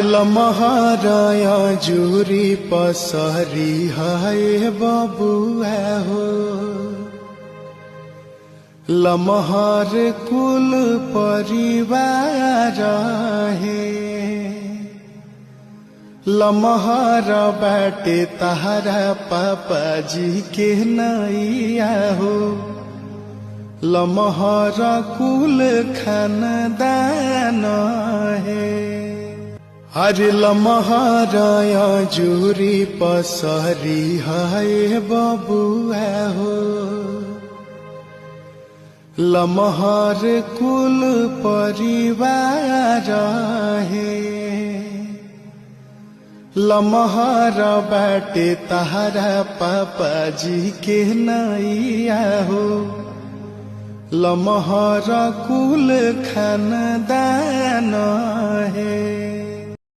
लमहराया जुरी पसरी हाय बबुआ हो लमहर कुल परिवार है लमहर बाटे तहरा पापा जी के नैया हो लमहर कुल खानदान है हरे लमहराया जुरी पसरी हाय बबुआ हो लमहर कुल परिवार है लमहर बाटे तहरा पापा जी के नैया हो लमहर कुल खानदान है।